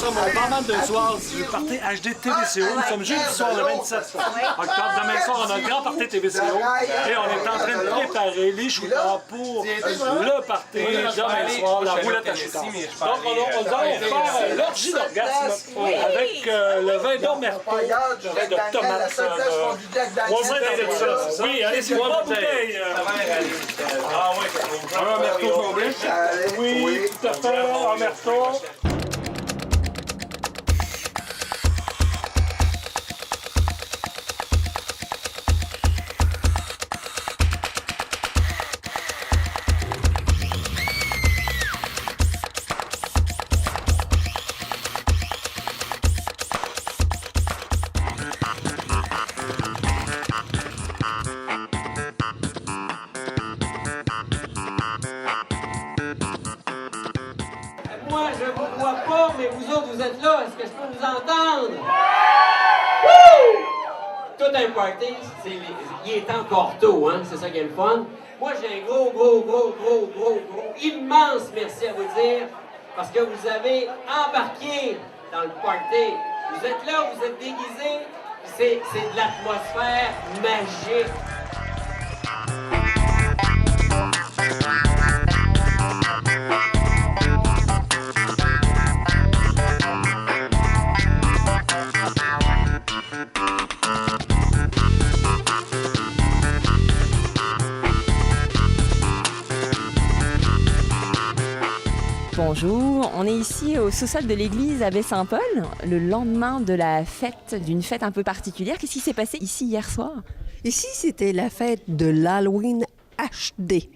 sommes au Barman de soir du party HD TVCO. Nous sommes jeudi soir le 27 octobre. Demain soir, on a un grand party TVCO et on est en train de préparer les shooters pour le party demain soir, la roulette à shooters. Donc, on va faire l'orgie d'orgasme avec le vin d'Omerto, le vin de tomate. On sait dans ça. Oui, allez, c'est trois bouteilles. Ah oui, un Omerto complet. Oui, tout à fait, Omerto. Moi, je vous vois pas, mais vous autres, vous êtes là. Est-ce que je peux vous entendre? Tout un party, il est encore tôt, hein? C'est ça qui est le fun. Moi, j'ai un gros, immense merci à vous dire, parce que vous avez embarqué dans le party. Vous êtes là, vous êtes déguisés, c'est de l'atmosphère magique. Bonjour, on est ici au sous-sol de l'église Abbé Saint-Paul, le lendemain de la fête, d'une fête un peu particulière. Qu'est-ce qui s'est passé ici hier soir? Ici, c'était la fête de l'Halloween HD.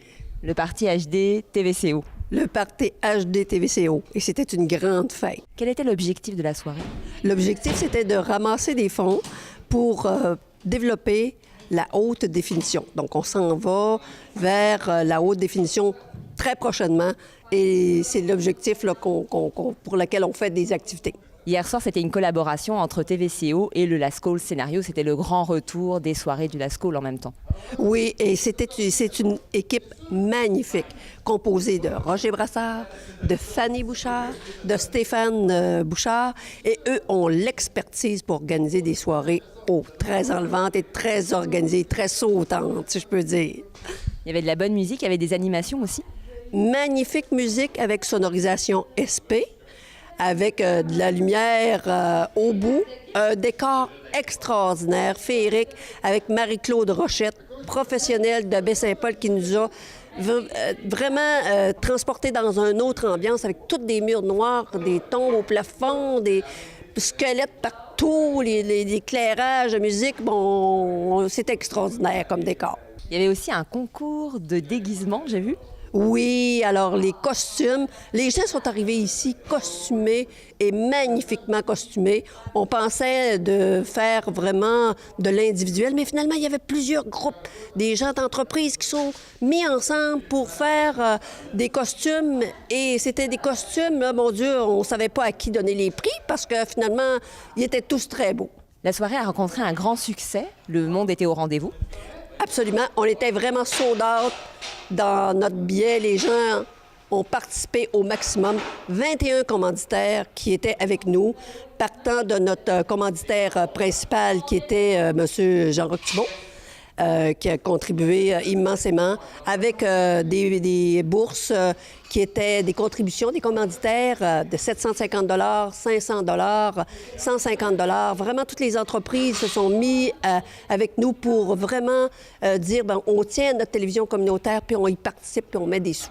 Le party HD TVCO. Le party HD TVCO. Et c'était une grande fête. Quel était l'objectif de la soirée? L'objectif, c'était de ramasser des fonds pour développer la haute définition. Donc, on s'en va vers la haute définition très prochainement. Et c'est l'objectif là, pour lequel on fait des activités. Hier soir, c'était une collaboration entre TVCO et le Lascaux Scénario. C'était le grand retour des soirées du Lascaux en même temps. Oui, et c'est une équipe magnifique, composée de Roger Brassard, de Fanny Bouchard, de Stéphane Bouchard. Et eux ont l'expertise pour organiser des soirées très enlevantes et très organisées, très sautantes, si je peux dire. Il y avait de la bonne musique, il y avait des animations aussi. Magnifique musique avec sonorisation SP, avec de la lumière au bout, un décor extraordinaire, féerique, avec Marie-Claude Rochette, professionnelle de Baie-Saint-Paul, qui nous a vraiment transportés dans une autre ambiance, avec toutes des murs noirs, des tombes au plafond, des squelettes partout, l'éclairage, la musique. Bon, c'est extraordinaire comme décor. Il y avait aussi un concours de déguisement, j'ai vu. Oui, alors les costumes, les gens sont arrivés ici costumés et magnifiquement costumés. On pensait de faire vraiment de l'individuel, mais finalement, il y avait plusieurs groupes, des gens d'entreprise qui sont mis ensemble pour faire des costumes. Et c'était des costumes, là, mon Dieu, on ne savait pas à qui donner les prix parce que finalement, ils étaient tous très beaux. La soirée a rencontré un grand succès. Le monde était au rendez-vous. Absolument. On était vraiment sold out dans notre billet. Les gens ont participé au maximum. 21 commanditaires qui étaient avec nous, partant de notre commanditaire principal qui était M. Jean-Roch Thibault, qui a contribué immensément, avec des bourses qui étaient des contributions des commanditaires de 750 $, 500 $, 150 $. Vraiment, toutes les entreprises se sont mis avec nous pour vraiment dire, ben, on tient notre télévision communautaire, puis on y participe, puis on met des sous.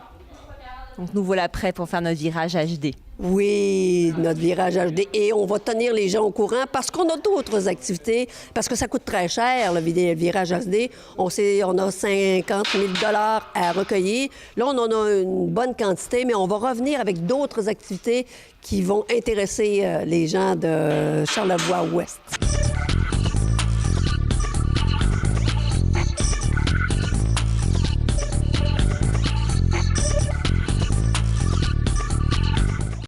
Donc nous voilà prêts pour faire notre virage HD. Oui, notre virage HD. Et on va tenir les gens au courant parce qu'on a d'autres activités, parce que ça coûte très cher, le virage HD. On a 50 000 $ à recueillir. Là, on en a une bonne quantité, mais on va revenir avec d'autres activités qui vont intéresser les gens de Charlevoix-Ouest.